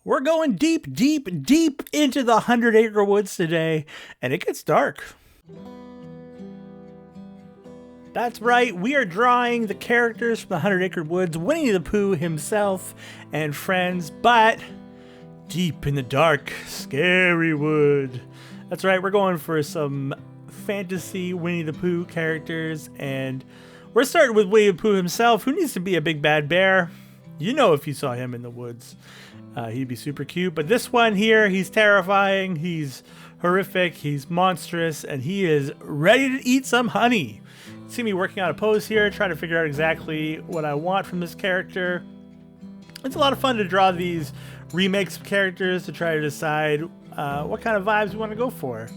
We're going deep, deep, deep into the 100-acre woods today, and it gets dark. That's right, we are drawing the characters from the 100-acre woods, Winnie the Pooh himself and friends, but deep in the dark, scary wood. That's right, we're going for some fantasy Winnie the Pooh characters, and we're starting with Winnie the Pooh himself, who needs to be a big bad bear. You know, if you saw him in the woods, he'd be super cute. But this one here, he's terrifying, he's horrific, he's monstrous, and he is ready to eat some honey. You see me working on a pose here, trying to figure out exactly what I want from this character. It's a lot of fun to draw these remakes of characters to try to decide what kind of vibes we want to go for.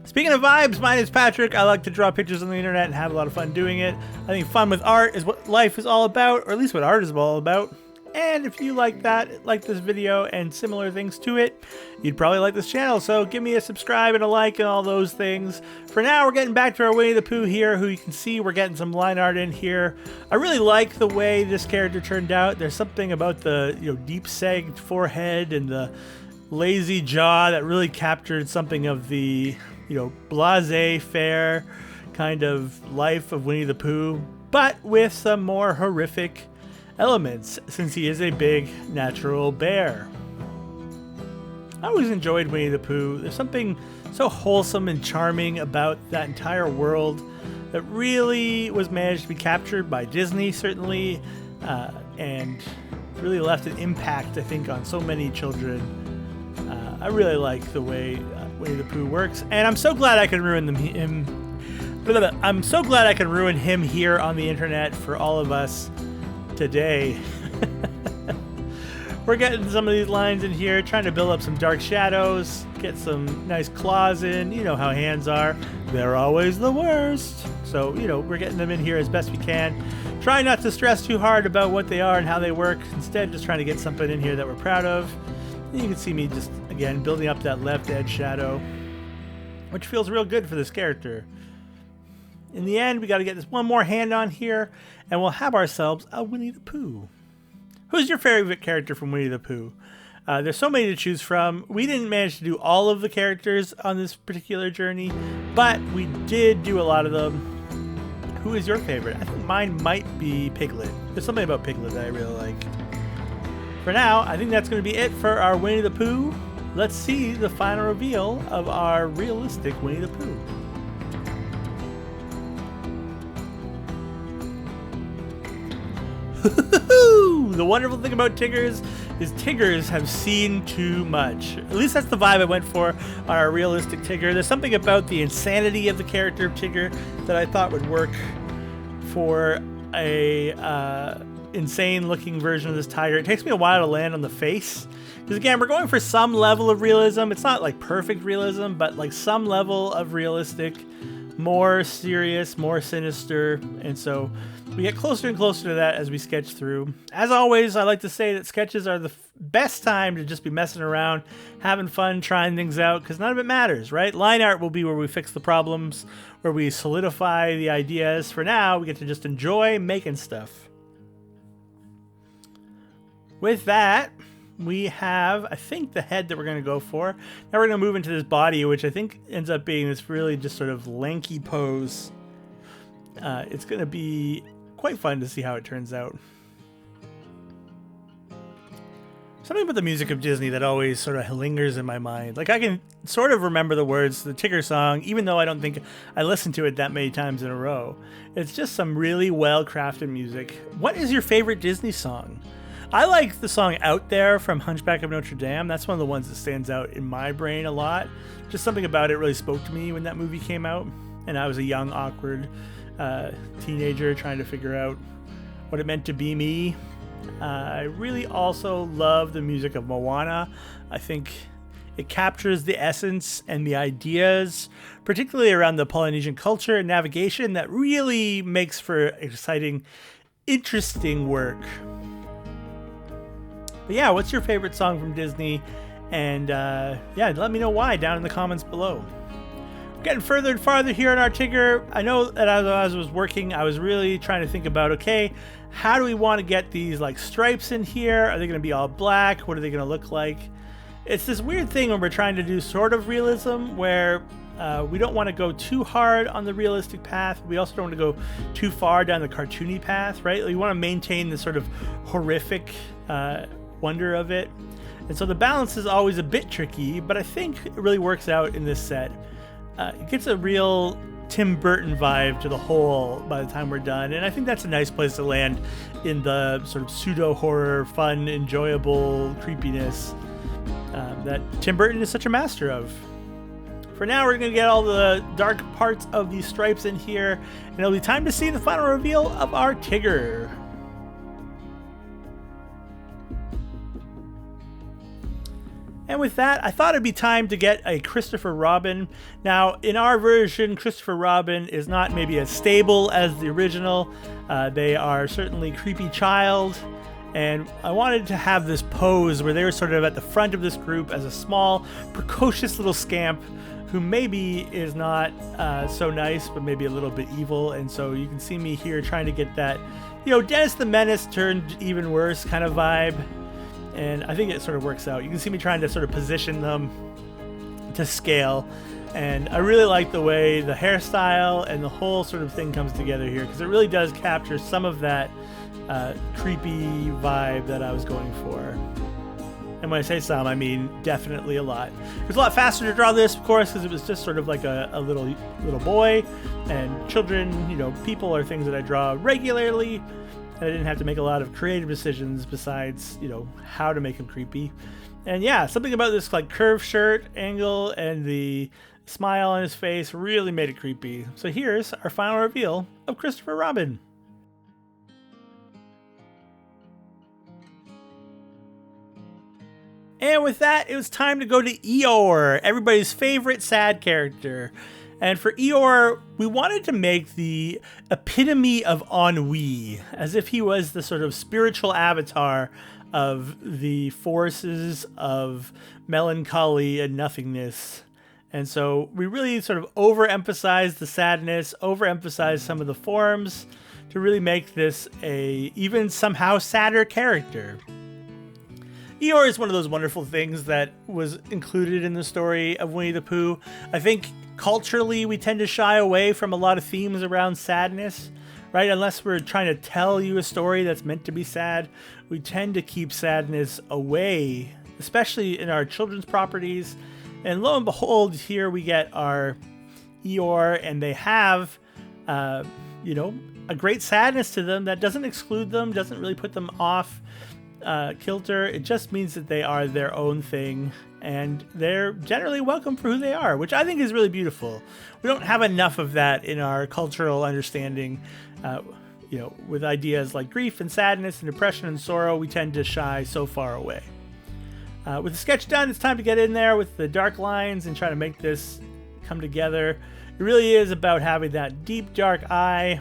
Speaking of vibes, my name is Patrick. I like to draw pictures on the internet and have a lot of fun doing it. I think fun with art is what life is all about, or at least what art is all about. And if you like that, like this video and similar things to it, you'd probably like this channel. So give me a subscribe and a like and all those things. For now, we're getting back to our Winnie the Pooh here, who you can see we're getting some line art in here. I really like the way this character turned out. There's something about the deep sagged forehead and the lazy jaw that really captured something of the blasé-faire kind of life of Winnie the Pooh, but with some more horrific elements, since he is a big natural bear. I always enjoyed Winnie the Pooh. There's something so wholesome and charming about that entire world that really was managed to be captured by Disney, certainly, and really left an impact, I think, on so many children. I really like the way Winnie the Pooh works, and I'm so glad I can ruin him. I'm so glad I can ruin him here on the internet for all of us today. We're getting some of these lines in here, trying to build up some dark shadows, get some nice claws in. You know how hands are. They're always the worst. So, we're getting them in here as best we can. Try not to stress too hard about what they are and how they work. Instead, just trying to get something in here that we're proud of. And you can see me just, again, building up that left edge shadow, which feels real good for this character. In the end, we got to get this one more hand on here, and we'll have ourselves a Winnie the Pooh. Who's your favorite character from Winnie the Pooh? There's so many to choose from. We didn't manage to do all of the characters on this particular journey, but we did do a lot of them. Who is your favorite? I think mine might be Piglet. There's something about Piglet that I really like. For now, I think that's going to be it for our Winnie the Pooh. Let's see the final reveal of our realistic Winnie the Pooh. The wonderful thing about Tiggers is Tiggers have seen too much. At least that's the vibe I went for on our realistic Tigger. There's something about the insanity of the character of Tigger that I thought would work for a insane looking version of this tiger. It takes me a while to land on the face, because again, we're going for some level of realism. It's not like perfect realism, but like some level of realistic, more serious, more sinister, and so we get closer and closer to that as we sketch through. As always, I like to say that sketches are the best time to just be messing around, having fun, trying things out, because none of it matters, right? Line art will be where we fix the problems, where we solidify the ideas. For now, we get to just enjoy making stuff. With that, we have, I think, the head that we're going to go for. Now we're going to move into this body, which I think ends up being this really just sort of lanky pose. It's going to be quite fun to see how it turns out. Something about the music of Disney that always sort of lingers in my mind. Like, I can sort of remember the words to the Tigger song, even though I don't think I listened to it that many times in a row. It's just some really well-crafted music. What is your favorite Disney song? I like the song Out There from Hunchback of Notre Dame. That's one of the ones that stands out in my brain a lot. Just something about it really spoke to me when that movie came out. And I was a young, awkward teenager trying to figure out what it meant to be me. I really also love the music of Moana. I think it captures the essence and the ideas, particularly around the Polynesian culture and navigation, that really makes for exciting, interesting work. But yeah, what's your favorite song from Disney? And yeah, let me know why down in the comments below. Getting further and farther here in our Tigger. I know that as I was working, I was really trying to think about, okay, how do we want to get these like stripes in here? Are they going to be all black? What are they going to look like? It's this weird thing when we're trying to do sort of realism where we don't want to go too hard on the realistic path. We also don't want to go too far down the cartoony path, right? We want to maintain the sort of horrific wonder of it. And so the balance is always a bit tricky, but I think it really works out in this set. It gets a real Tim Burton vibe to the whole by the time we're done, and I think that's a nice place to land in the sort of pseudo-horror, fun, enjoyable creepiness that Tim Burton is such a master of. For now, we're going to get all the dark parts of these stripes in here, and it'll be time to see the final reveal of our Tigger. And with that, I thought it'd be time to get a Christopher Robin. Now, in our version, Christopher Robin is not maybe as stable as the original. They are certainly creepy child. And I wanted to have this pose where they were sort of at the front of this group as a small, precocious little scamp who maybe is not so nice, but maybe a little bit evil. And so you can see me here trying to get that, you know, Dennis the Menace turned even worse kind of vibe. And I think it sort of works out. You can see me trying to sort of position them to scale. And I really like the way the hairstyle and the whole sort of thing comes together here, because it really does capture some of that creepy vibe that I was going for. And when I say some, I mean definitely a lot. It was a lot faster to draw this, of course, because it was just sort of like a little boy. And children, you know, people are things that I draw regularly. I didn't have to make a lot of creative decisions besides, you know, how to make him creepy. And yeah, something about this like curved shirt angle and the smile on his face really made it creepy. So here's our final reveal of Christopher Robin. And with that, it was time to go to Eeyore, everybody's favorite sad character. And for Eeyore, we wanted to make the epitome of ennui, as if he was the sort of spiritual avatar of the forces of melancholy and nothingness. And so we really sort of overemphasized the sadness, overemphasized some of the forms to really make this a even somehow sadder character. Eeyore is one of those wonderful things that was included in the story of Winnie the Pooh. I think culturally we tend to shy away from a lot of themes around sadness, right? Unless we're trying to tell you a story that's meant to be sad, we tend to keep sadness away, especially in our children's properties. And lo and behold, here we get our Eeyore, and they have, you know, a great sadness to them that doesn't exclude them, doesn't really put them off kilter. It just means that they are their own thing, and they're generally welcome for who they are, which I think is really beautiful. We don't have enough of that in our cultural understanding. You know, with ideas like grief and sadness and depression and sorrow, we tend to shy so far away. With the sketch done, it's time to get in there with the dark lines and try to make this come together. It really is about having that deep, dark eye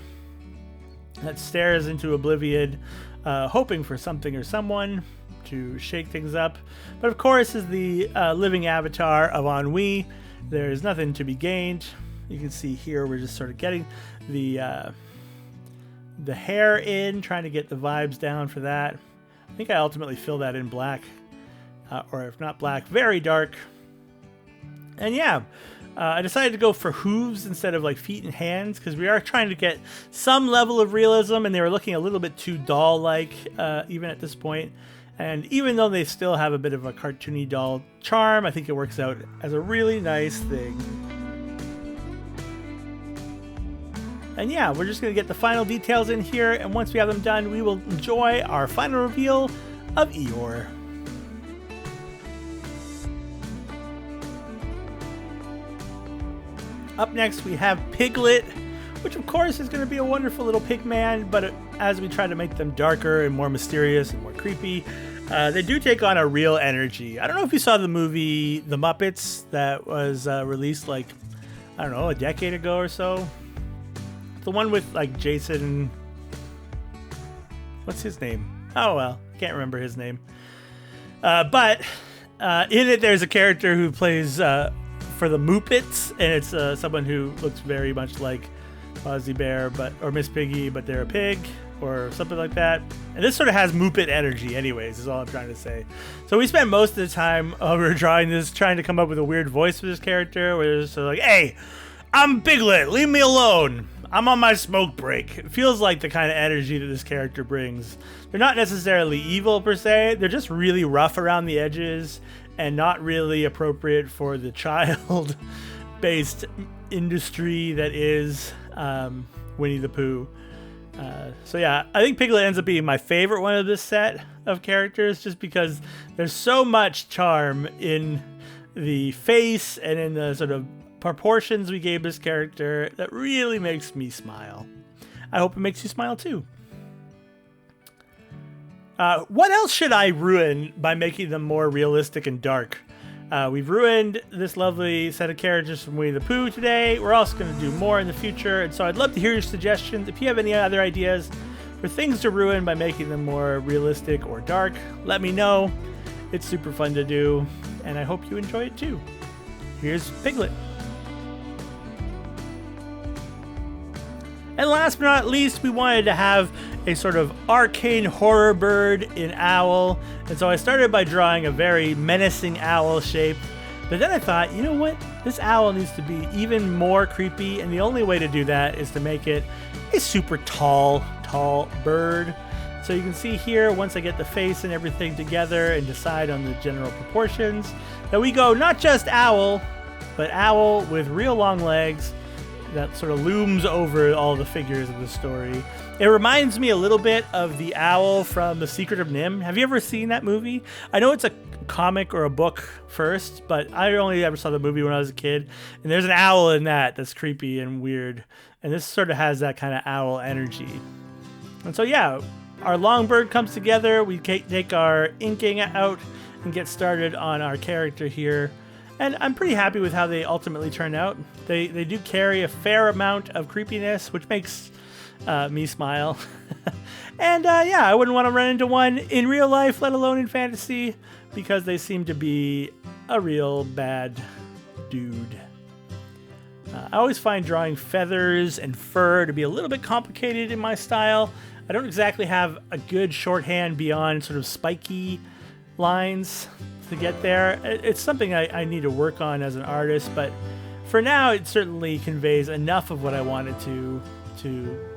that stares into oblivion, hoping for something or someone to shake things up. But of course, as the living avatar of ennui, there's nothing to be gained. You can see here we're just sort of getting the hair in, trying to get the vibes down for that. I think I ultimately fill that in black, or if not black, very dark. And yeah, I decided to go for hooves instead of like feet and hands, because we are trying to get some level of realism, and they were looking a little bit too doll-like even at this point. And even though they still have a bit of a cartoony doll charm, I think it works out as a really nice thing. And yeah, we're just going to get the final details in here, and once we have them done, we will enjoy our final reveal of Eeyore. Up next, we have Piglet, which of course is going to be a wonderful little pig man, but as we try to make them darker and more mysterious and more creepy, they do take on a real energy. I don't know if you saw the movie The Muppets that was released like, I don't know, a decade ago or so. The one with like Jason, what's his name? Oh well, can't remember his name. But in it, there's a character who plays for the Muppets, and it's someone who looks very much like Fozzie Bear, or Miss Piggy, but they're a pig or something like that. And this sort of has Muppet energy, anyways, is all I'm trying to say. So we spent most of the time we were drawing this, trying to come up with a weird voice for this character, where it's like, "Hey, I'm Piglet, leave me alone. I'm on my smoke break." It feels like the kind of energy that this character brings. They're not necessarily evil per se, they're just really rough around the edges and not really appropriate for the child-based industry that is Winnie the Pooh. So yeah, I think Piglet ends up being my favorite one of this set of characters, just because there's so much charm in the face and in the sort of proportions we gave this character that really makes me smile. I hope it makes you smile too. What else should I ruin by making them more realistic and dark? We've ruined this lovely set of characters from Winnie the Pooh today. We're also going to do more in the future, and so I'd love to hear your suggestions. If you have any other ideas for things to ruin by making them more realistic or dark, let me know. It's super fun to do, and I hope you enjoy it too. Here's Piglet. And last but not least, we wanted to have a sort of arcane horror bird in owl. And so I started by drawing a very menacing owl shape. But then I thought, you know what? This owl needs to be even more creepy. And the only way to do that is to make it a super tall bird. So you can see here, once I get the face and everything together and decide on the general proportions, that we go not just owl, but owl with real long legs that sort of looms over all the figures of the story. It reminds me a little bit of the owl from The Secret of NIMH. Have you ever seen that movie? I know it's a comic or a book first, but I only ever saw the movie when I was a kid. And there's an owl in that that's creepy and weird. And this sort of has that kind of owl energy. And so yeah, our long bird comes together. We take our inking out and get started on our character here. And I'm pretty happy with how they ultimately turn out. They do carry a fair amount of creepiness, which makes me smile. And yeah, I wouldn't want to run into one in real life, let alone in fantasy, because they seem to be a real bad dude. I always find drawing feathers and fur to be a little bit complicated in my style. I don't exactly have a good shorthand beyond sort of spiky lines to get there. It's something I need to work on as an artist, but for now it certainly conveys enough of what I wanted to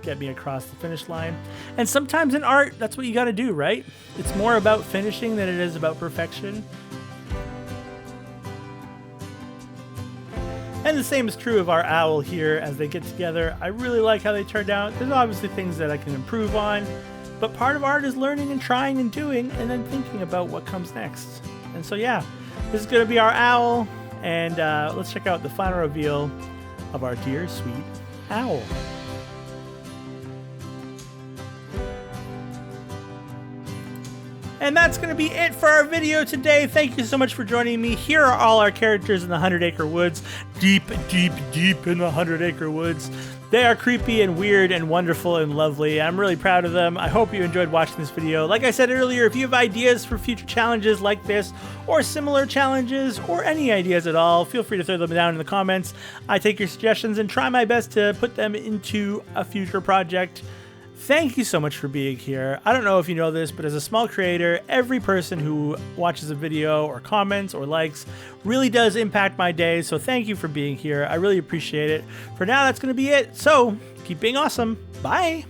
get me across the finish line. And sometimes in art, that's what you got to do, right? It's more about finishing than it is about perfection. And the same is true of our owl here as they get together. I really like how they turned out. There's obviously things that I can improve on, but part of art is learning and trying and doing and then thinking about what comes next. And so yeah, this is going to be our owl, and let's check out the final reveal of our dear sweet owl. And that's going to be it for our video today. Thank you so much for joining me. Here are all our characters in the 100 Acre Woods. Deep, deep, deep in the 100 Acre Woods. They are creepy and weird and wonderful and lovely. I'm really proud of them. I hope you enjoyed watching this video. Like I said earlier, if you have ideas for future challenges like this, or similar challenges, or any ideas at all, feel free to throw them down in the comments. I take your suggestions and try my best to put them into a future project. Thank you so much for being here. I don't know if you know this, but as a small creator, every person who watches a video or comments or likes really does impact my day. So thank you for being here. I really appreciate it. For now, that's going to be it. So keep being awesome. Bye.